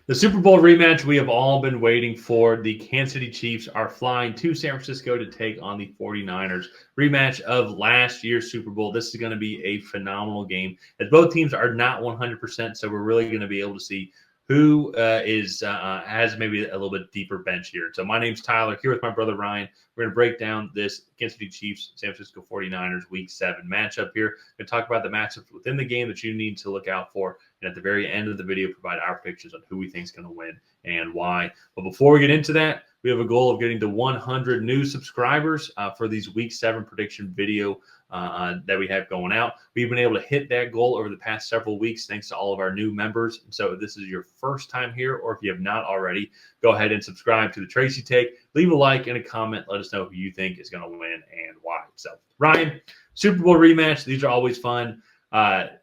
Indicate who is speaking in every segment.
Speaker 1: The Super Bowl rematch we have all been waiting for. The Kansas City Chiefs are flying to San Francisco to take on the 49ers. Rematch of last year's Super Bowl. This is going to be a phenomenal game as both teams are not 100%, so we're really going to be able to see who has maybe a little bit deeper bench here. So my name's Tyler, here with my brother Ryan. We're going to break down this Kansas City Chiefs, San Francisco 49ers Week 7 matchup here. We're going to talk about the matchups within the game that you need to look out for. And at the very end of the video, provide our predictions on who we think is going to win and why. But before we get into that, we have a goal of getting to 100 new subscribers for these Week 7 prediction video that we have going out. We've been able to hit that goal over the past several weeks thanks to all of our new members. So if this is your first time here, or if you have not already, go ahead and subscribe to the Tracy Take. Leave a like and a comment. Let us know who you think is going to win and why. So, Ryan, Super Bowl rematch. These are always fun.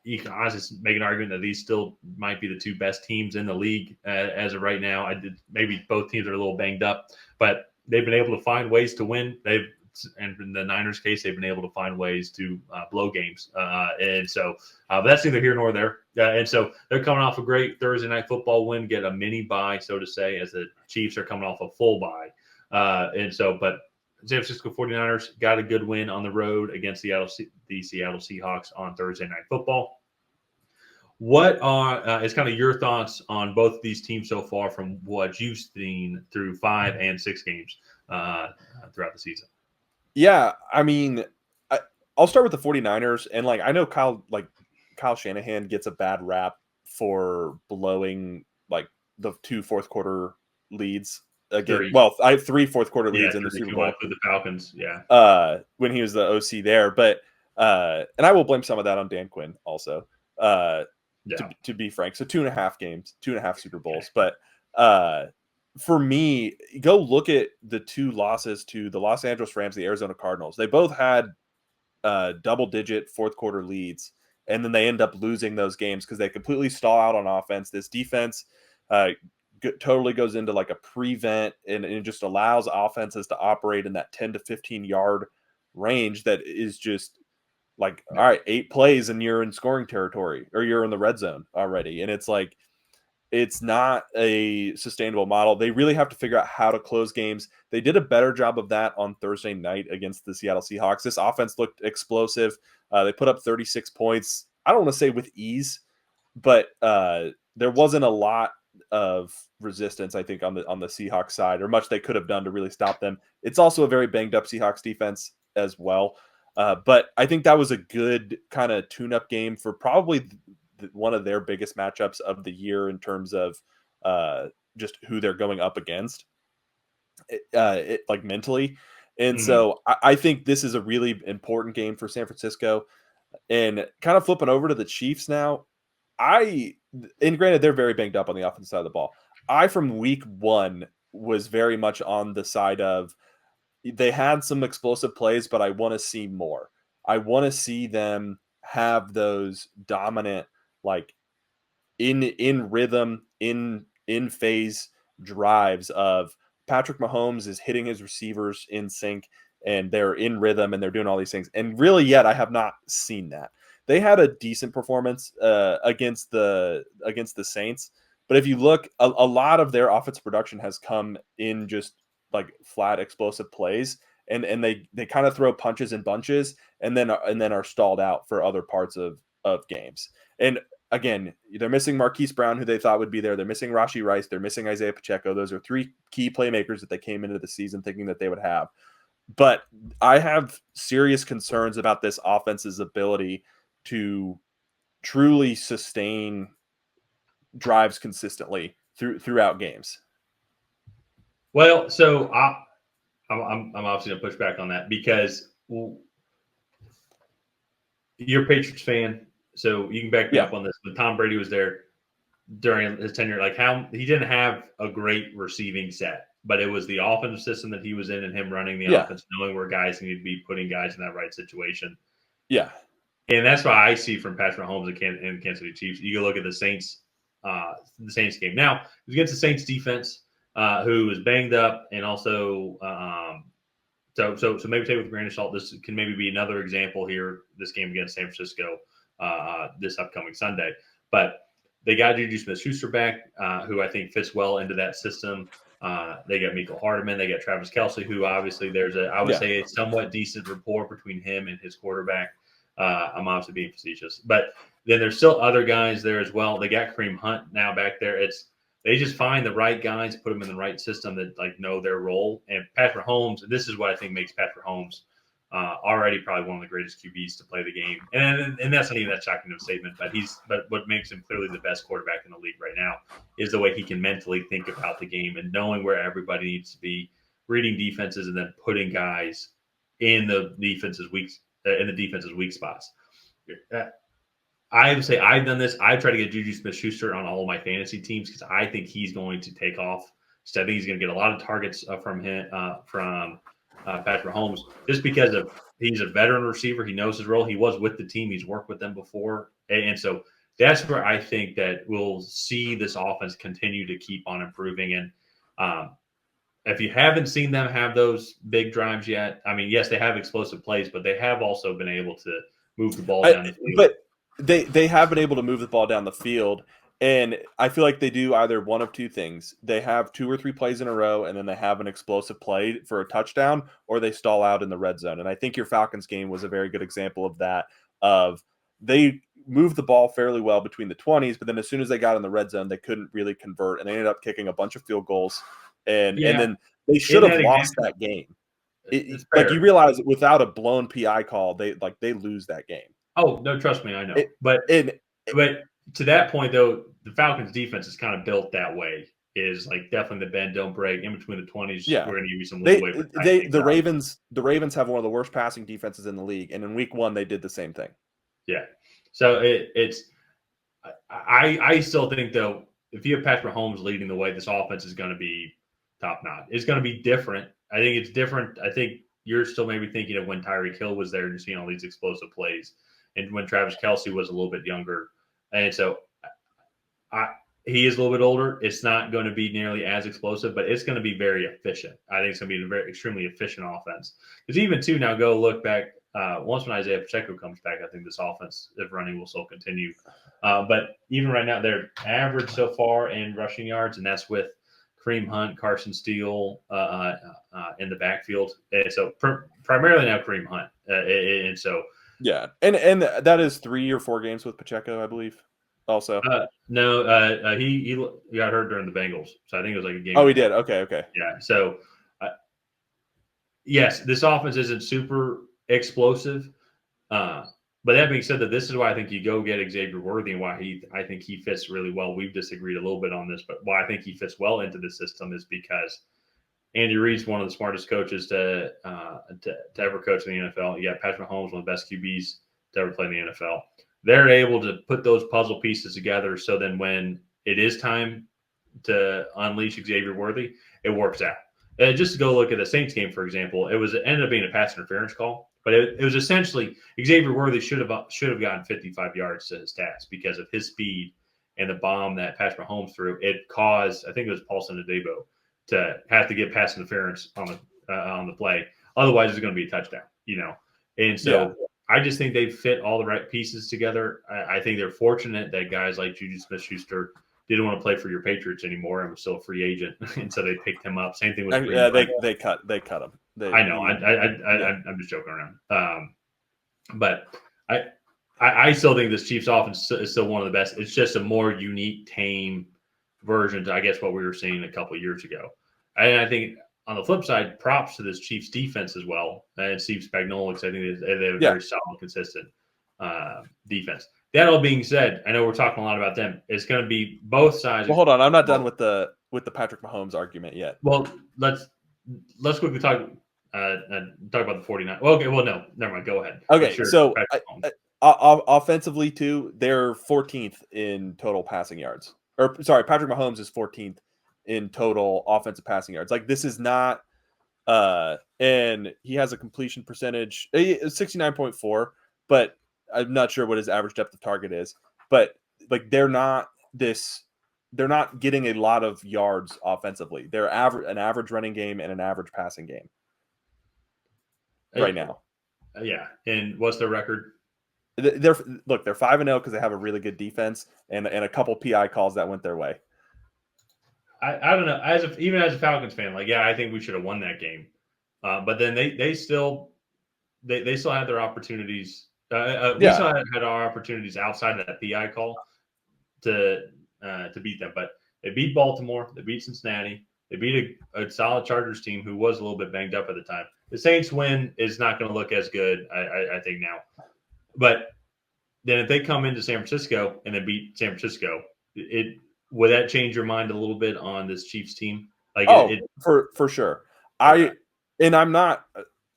Speaker 1: You can honestly make an argument that these still might be the two best teams in the league as of right now. Maybe both teams are a little banged up, but they've been able to find ways to win. And in the Niners' case, they've been able to find ways to blow games. But that's neither here nor there. And so they're coming off a great Thursday night football win, get a mini bye, so to say, as the Chiefs are coming off a full bye. But San Francisco 49ers got a good win on the road against the Seattle Seahawks on Thursday Night Football. What is kind of your thoughts on both of these teams so far from what you've seen through 5 and 6 games throughout the season?
Speaker 2: Yeah, I mean, I'll start with the 49ers. And, I know Kyle Shanahan gets a bad rap for blowing, the 2 fourth-quarter leads. Again, I have 3 fourth-quarter leads in the Super Bowl
Speaker 1: with the Falcons. Yeah,
Speaker 2: when he was the OC there, but and I will blame some of that on Dan Quinn also. To be frank, so 2.5 games, 2.5 Super Bowls.
Speaker 1: Okay.
Speaker 2: But for me, go look at the 2 losses to the Los Angeles Rams, the Arizona Cardinals. They both had double-digit fourth-quarter leads, and then they end up losing those games because they completely stall out on offense. This defense totally goes into a prevent and it just allows offenses to operate in that 10 to 15 yard range that is just all right, 8 plays and you're in scoring territory or you're in the red zone already. And it's not a sustainable model. They really have to figure out how to close games. They did a better job of that on Thursday night against the Seattle Seahawks. This offense looked explosive. They put up 36 points. I don't want to say with ease, but there wasn't a lot of resistance, I think, on the Seahawks side, or much they could have done to really stop them. It's also a very banged up Seahawks defense as well. But I think that was a good kind of tune-up game for probably one of their biggest matchups of the year in terms of just who they're going up against, mentally. And so I think this is a really important game for San Francisco. And kind of flipping over to the Chiefs now, and granted, they're very banged up on the offensive side of the ball. From week 1, was very much on the side of they had some explosive plays, but I want to see more. I want to see them have those dominant, in rhythm, in phase drives of Patrick Mahomes is hitting his receivers in sync and they're in rhythm and they're doing all these things. And really yet I have not seen that. They had a decent performance against the Saints, but if you look, a lot of their offensive production has come in just flat explosive plays, and they kind of throw punches and bunches, and then are stalled out for other parts of games. And again, they're missing Marquise Brown, who they thought would be there. They're missing Rashee Rice. They're missing Isaiah Pacheco. Those are 3 key playmakers that they came into the season thinking that they would have. But I have serious concerns about this offense's ability to truly sustain drives consistently throughout games.
Speaker 1: Well, so I'm obviously going to push back on that because you're a Patriots fan, so you can back me up on this. But Tom Brady was there during his tenure. He didn't have a great receiving set, but it was the offensive system that he was in and him running the offense, knowing where guys need to be, putting guys in that right situation.
Speaker 2: Yeah.
Speaker 1: And that's why I see from Patrick Mahomes and Kansas City Chiefs. You go look at the Saints game. Now, it was against the Saints defense, who was banged up, and also so maybe take it with a grain of salt. This can maybe be another example here. This game against San Francisco this upcoming Sunday, but they got Juju Smith-Schuster back, who I think fits well into that system. They got Mecole Hardman. They got Travis Kelce, who obviously I would say a somewhat decent rapport between him and his quarterback. I'm obviously being facetious, but then there's still other guys there as well. They got Kareem Hunt now back there. They just find the right guys, put them in the right system that like know their role. And Patrick Mahomes, this is what I think makes Patrick Mahomes already probably one of the greatest QBs to play the game. And that's not even that shocking of a statement, but what makes him clearly the best quarterback in the league right now is the way he can mentally think about the game and knowing where everybody needs to be, reading defenses, and then putting guys in the defense's weak spots. I would say I've done this. I try to get Juju Smith-Schuster on all of my fantasy teams because I think he's going to take off. So I think he's going to get a lot of targets from Patrick Mahomes just because he's a veteran receiver. He knows his role. He was with the team. He's worked with them before. And so that's where I think that we'll see this offense continue to keep on improving. And if you haven't seen them have those big drives yet, I mean, yes, they have explosive plays, but they have also been able to move the ball down the field.
Speaker 2: But they have been able to move the ball down the field, and I feel like they do either one of two things. They have 2 or 3 plays in a row, and then they have an explosive play for a touchdown, or they stall out in the red zone. And I think your Falcons game was a very good example of that. They moved the ball fairly well between the 20s, but then as soon as they got in the red zone, they couldn't really convert, and they ended up kicking a bunch of field goals. And then they should have lost that game. Like you realize without a blown PI call, they lose that game.
Speaker 1: Oh no, trust me, I know. But to that point though, the Falcons defense is kind of built that way. Is like definitely the bend don't break in between the 20s.
Speaker 2: Yeah,
Speaker 1: we're going to give you some leeway.
Speaker 2: The Ravens have one of the worst passing defenses in the league, and in week 1 they did the same thing.
Speaker 1: Yeah, so I still think though, if you have Patrick Mahomes leading the way, this offense is going to be top notch. It's going to be different. I think it's different. I think you're still maybe thinking of when Tyreek Hill was there and seeing all these explosive plays, and when Travis Kelce was a little bit younger. And so he is a little bit older. It's not going to be nearly as explosive, but it's going to be very efficient. I think it's going to be a very extremely efficient offense. Because even too, now go look back. Once when Isaiah Pacheco comes back, I think this offense, if running, will still continue. But even right now, they're average so far in rushing yards, and that's with Kareem Hunt, Carson Steele in the backfield. And so primarily now Kareem Hunt. And so
Speaker 2: yeah, and that is 3 or 4 games with Pacheco, I believe. Also,
Speaker 1: no, he got hurt during the Bengals, so I think it was like a game.
Speaker 2: Oh, he did. Okay.
Speaker 1: Yeah. So yes, this offense isn't super explosive. But that being said, that this is why I think you go get Xavier Worthy and why I think he fits really well. We've disagreed a little bit on this, but why I think he fits well into the system is because Andy Reid's one of the smartest coaches to ever coach in the NFL. You got Patrick Mahomes, one of the best QBs to ever play in the NFL. They're able to put those puzzle pieces together so then when it is time to unleash Xavier Worthy, it works out. Just to go look at the Saints game, for example, it ended up being a pass interference call. But it was essentially Xavier Worthy should have gotten 55 yards to his stats because of his speed and the bomb that Patrick Mahomes threw. It caused, I think it was Paulson Adebo, to have to get pass interference on the play. Otherwise, it's going to be a touchdown, And so I just think they fit all the right pieces together. I think they're fortunate that guys like Juju Smith-Schuster didn't want to play for your Patriots anymore and was still a free agent, and so they picked him up. Same thing with
Speaker 2: they cut him.
Speaker 1: I know. I'm just joking around. But I still think this Chiefs offense is still one of the best. It's just a more unique, tame version to, I guess, what we were seeing a couple of years ago. And I think on the flip side, props to this Chiefs defense as well. And Steve Spagnuolo, I think they have a very solid, consistent defense. That all being said, I know we're talking a lot about them. It's going to be both sides.
Speaker 2: Well, hold on. I'm not done with the Patrick Mahomes argument yet.
Speaker 1: Well, let's quickly talk about the 49. Well, okay. Well, no, never mind. Go ahead.
Speaker 2: Okay. Sure, so offensively too, they're 14th in total passing yards. Or sorry, Patrick Mahomes is 14th in total offensive passing yards. Like this is not, and he has a completion percentage 69.4, but I'm not sure what his average depth of target is. But like they're not getting a lot of yards offensively. They're an average running game and an average passing game right now.
Speaker 1: Yeah. And what's their record?
Speaker 2: They're 5-0 because they have a really good defense and a couple PI calls that went their way.
Speaker 1: I don't know. Even as a Falcons fan, like I think we should have won that game. But then they still had their opportunities. We still had our opportunities outside of that PI call to beat them. But they beat Baltimore. They beat Cincinnati. They beat a solid Chargers team who was a little bit banged up at the time. The Saints win is not going to look as good, I think now. But then if they come into San Francisco and they beat San Francisco, would that change your mind a little bit on this Chiefs team? Like,
Speaker 2: for sure. Okay.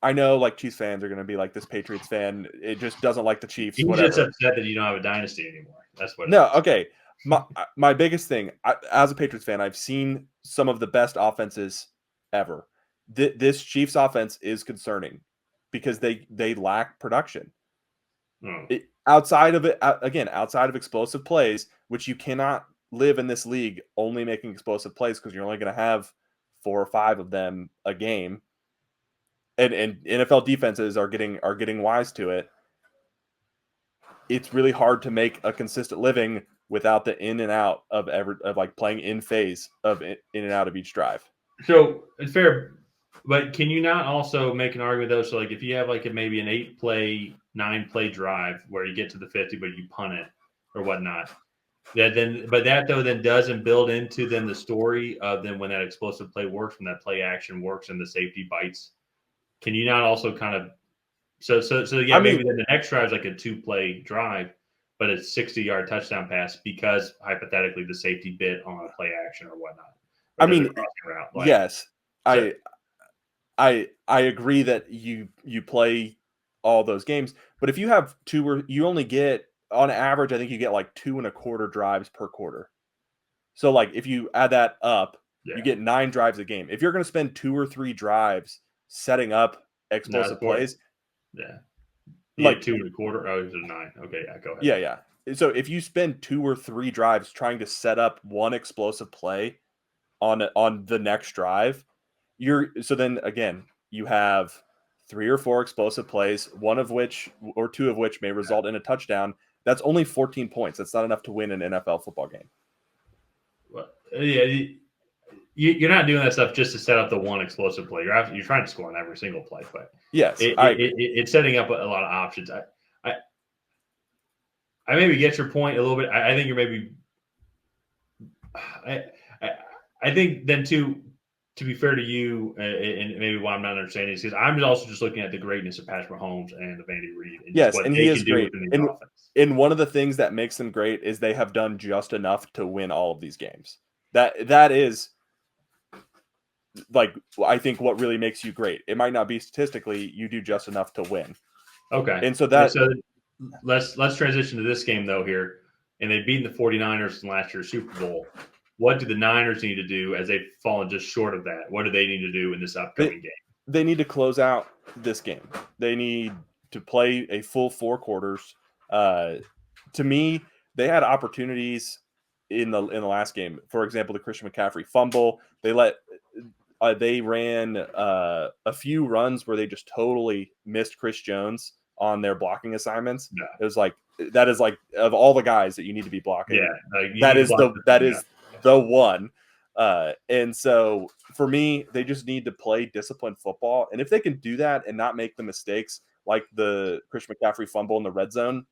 Speaker 2: I know like Chiefs fans are going to be like, this Patriots fan, it just doesn't like the Chiefs.
Speaker 1: He's just upset that you don't have a dynasty anymore. That's what.
Speaker 2: No, okay. My biggest thing, as a Patriots fan, I've seen some of the best offenses ever. This Chiefs offense is concerning because they lack production. Outside of explosive plays, which you cannot live in this league only making explosive plays because you're only going to have 4 or 5 of them a game. And NFL defenses are getting wise to it. It's really hard to make a consistent living without the in and out of like playing in phase of in and out of each drive.
Speaker 1: So it's fair, but can you not also make an argument though? So like if you have like maybe an 8-play, 9-play drive where you get to the 50, but you punt it or whatnot, that then doesn't build into then the story of then when that explosive play works, when that play action works and the safety bites. Can you not also kind of maybe then the next drive is like a 2-play drive, but it's 60-yard touchdown pass because hypothetically the safety bit on a play action or whatnot. Or
Speaker 2: yes, so, I agree that you play all those games, but if you have you only get on average, I think you get like 2.25 drives per quarter. So like if you add that up, you get 9 drives a game. If you're going to spend 2 or 3 drives setting up explosive plays,
Speaker 1: like 2.25. Oh, it's a 9. Okay, yeah, go ahead.
Speaker 2: Yeah. So if you spend 2 or 3 drives trying to set up one explosive play on the next drive, then again you have 3 or 4 explosive plays, one of which or 2 of which may result in a touchdown. That's only 14 points. That's not enough to win an NFL football game.
Speaker 1: Well, yeah, you're not doing that stuff just to set up the one explosive play. You're trying to score on every single play, but
Speaker 2: yes,
Speaker 1: it's setting up a lot of options. I maybe get your point a little bit. I think you're maybe. I think then too, to be fair to you, and maybe why I'm not understanding is because I'm also just looking at the greatness of Patrick Mahomes and the Andy Reid.
Speaker 2: And he is great. And one of the things that makes them great is they have done just enough to win all of these games. That is like, I think what really makes you great. It might not be statistically, you do just enough to win.
Speaker 1: Okay.
Speaker 2: And so
Speaker 1: let's transition to this game though here. And they beat the 49ers in last year's Super Bowl. What do the Niners need to do as they've fallen just short of that? What do they need to do in this upcoming game?
Speaker 2: They need to close out this game. They need to play a full 4 quarters. To me, they had opportunities in the last game. For example, the Christian McCaffrey fumble. They ran a few runs where they just totally missed Chris Jones on their blocking assignments. Yeah. It was like, that is like, of all the guys that you need to be blocking, that is the one. And so for me, they just need to play disciplined football. And if they can do that and not make the mistakes like the Christian McCaffrey fumble in the red zone,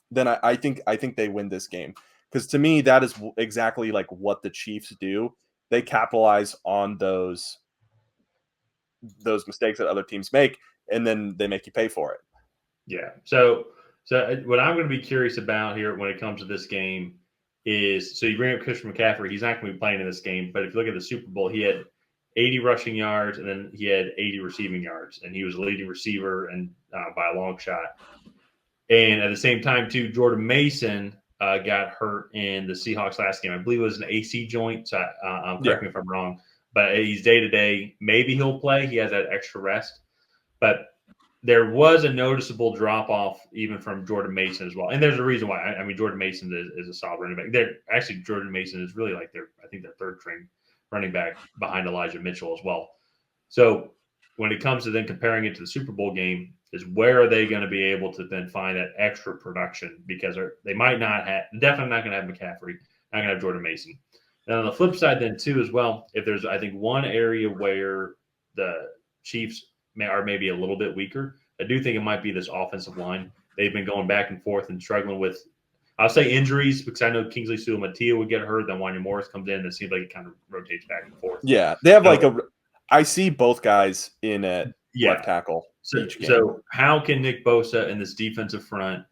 Speaker 2: then I think they win this game. Because to me, that is exactly like what the Chiefs do. They capitalize on those mistakes that other teams make, and then they make you pay for it.
Speaker 1: Yeah. So what I'm going to be curious about here when it comes to this game is, so you bring up Christian McCaffrey. He's not going to be playing in this game, but if you look at the Super Bowl, he had 80 rushing yards and then he had 80 receiving yards, and he was a leading receiver and by a long shot. And at the same time, too, Jordan Mason got hurt in the Seahawks last game. I believe it was an AC joint. So correct me if I'm wrong, but he's day to day. Maybe he'll play. He has that extra rest, but there was a noticeable drop off even from Jordan Mason as well. And there's a reason why. I mean, Jordan Mason is a solid running back. Jordan Mason is really like their third string running back behind Elijah Mitchell as well. So when it comes to then comparing it to the Super Bowl game, is where are they going to be able to then find that extra production, because they might not have, definitely not going to have McCaffrey, not going to have Jordan Mason. And on the flip side then too as well, if there's, I think, one area where the Chiefs are maybe a little bit weaker, I do think it might be this offensive line. They've been going back and forth and struggling with, I'll say injuries, because I know Kingsley Suamataia would get hurt, then Wanya Morris comes in, and it seems like it kind of rotates back and forth.
Speaker 2: Yeah, they have I see both guys in at left tackle each game.
Speaker 1: So how can Nick Bosa in this defensive front,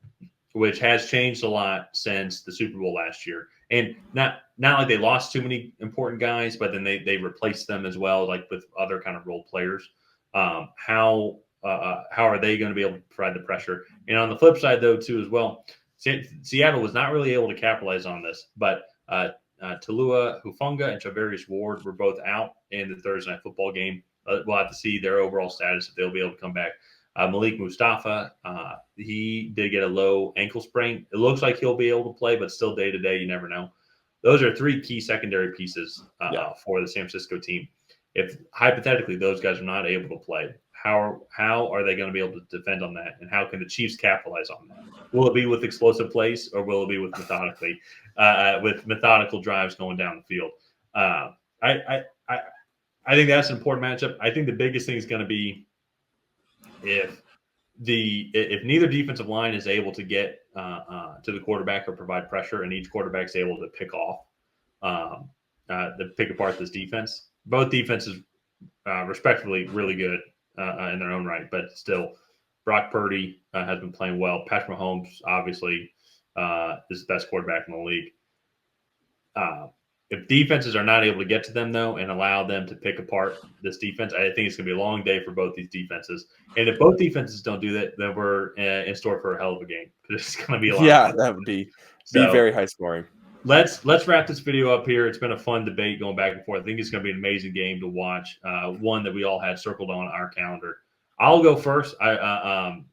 Speaker 1: which has changed a lot since the Super Bowl last year, and not like they lost too many important guys, but then they replaced them as well, like with other kind of role players. How are they going to be able to provide the pressure? And on the flip side, though, too, as well, Seattle was not really able to capitalize on this, but Talua Hufanga and Charvarius Ward were both out in the Thursday Night Football game. We'll have to see their overall status if they'll be able to come back. Malik Mustafa, he did get a low ankle sprain. It looks like he'll be able to play, but still day to day, you never know. Those are three key secondary pieces for the San Francisco team. If hypothetically those guys are not able to play, how are they going to be able to defend on that, and how can the Chiefs capitalize on that? Will it be with explosive plays, or will it be with methodical drives going down the field? I think that's an important matchup. I think the biggest thing is going to be if neither defensive line is able to get to the quarterback or provide pressure, and each quarterback's able to pick off, to pick apart this defense. Both defenses, respectively, really good in their own right, but still, Brock Purdy has been playing well. Patrick Mahomes, obviously, is the best quarterback in the league. If defenses are not able to get to them, though, and allow them to pick apart this defense, I think it's going to be a long day for both these defenses. And if both defenses don't do that, then we're in store for a hell of a game, because it's going to be a lot.
Speaker 2: Yeah, that would be very high scoring.
Speaker 1: Let's wrap this video up here. It's been a fun debate going back and forth. I think it's going to be an amazing game to watch. One that we all had circled on our calendar. I'll go first. I'm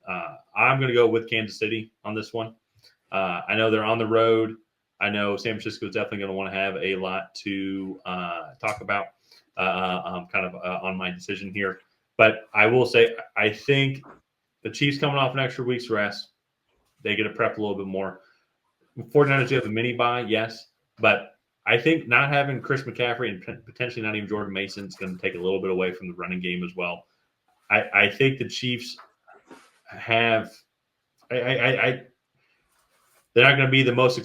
Speaker 1: going to go with Kansas City on this one. I know they're on the road. I know San Francisco is definitely going to want to have a lot to talk about on my decision here. But I will say, I think the Chiefs coming off an extra week's rest, they get to prep a little bit more. 49ers have a mini bye, yes. But I think not having Chris McCaffrey and potentially not even Jordan Mason is going to take a little bit away from the running game as well. I think the Chiefs have they're not going to be the most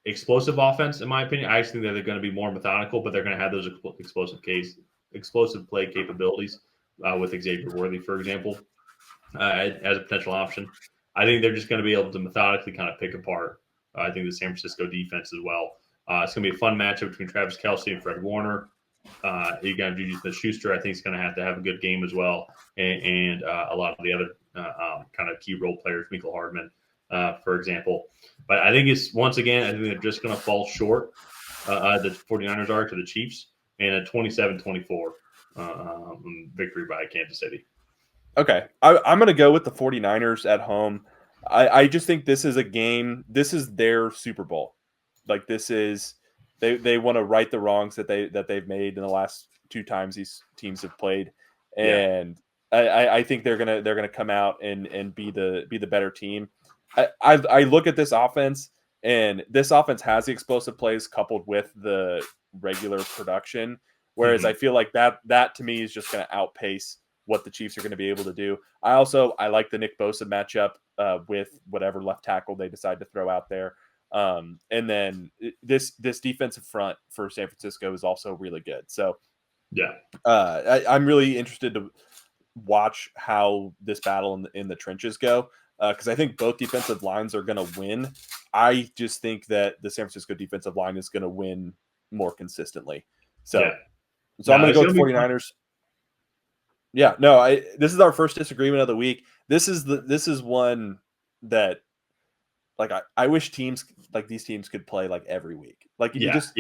Speaker 1: explosive offense, in my opinion. I just think that they're going to be more methodical, but they're going to have those explosive play capabilities with Xavier Worthy, for example, as a potential option. I think they're just going to be able to methodically kind of pick apart, I think, the San Francisco defense as well. It's going to be a fun matchup between Travis Kelce and Fred Warner. You got Juju Smith-Schuster. I think he's going to have a good game as well, and a lot of the other kind of key role players, Michael Hardman, for example. But I think it's, once again, I think they're just going to fall short, the 49ers are, to the Chiefs, and a 27-24 victory by Kansas City.
Speaker 2: Okay. I'm going to go with the 49ers at home. I just think this is a game. This is their Super Bowl. Like, this is they want to right the wrongs that they've made in the last two times these teams have played, and I think they're gonna come out and be the better team. I look at this offense, and this offense has the explosive plays coupled with the regular production, whereas I feel like that to me is just going to outpace what the Chiefs are going to be able to do. I like the Nick Bosa matchup with whatever left tackle they decide to throw out there. And then this defensive front for San Francisco is also really good. So I'm really interested to watch how this battle in the trenches go, because I think both defensive lines are going to win. I just think that the San Francisco defensive line is going to win more consistently. So I'm going to go with 49ers. Yeah, no, this is our first disagreement of the week. This is one that, like, I wish teams like these teams could play like every week. Like, you just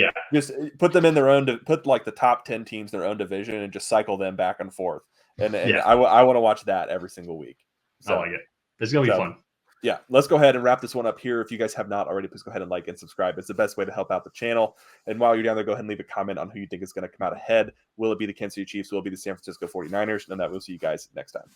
Speaker 2: put them in their own, put like the top 10 teams in their own division and just cycle them back and forth. And I want to watch that every single week. So,
Speaker 1: I like it. It's going to be fun.
Speaker 2: Yeah, let's go ahead and wrap this one up here. If you guys have not already, please go ahead and like and subscribe. It's the best way to help out the channel. And while you're down there, go ahead and leave a comment on who you think is going to come out ahead. Will it be the Kansas City Chiefs? Will it be the San Francisco 49ers? And that we'll see you guys next time.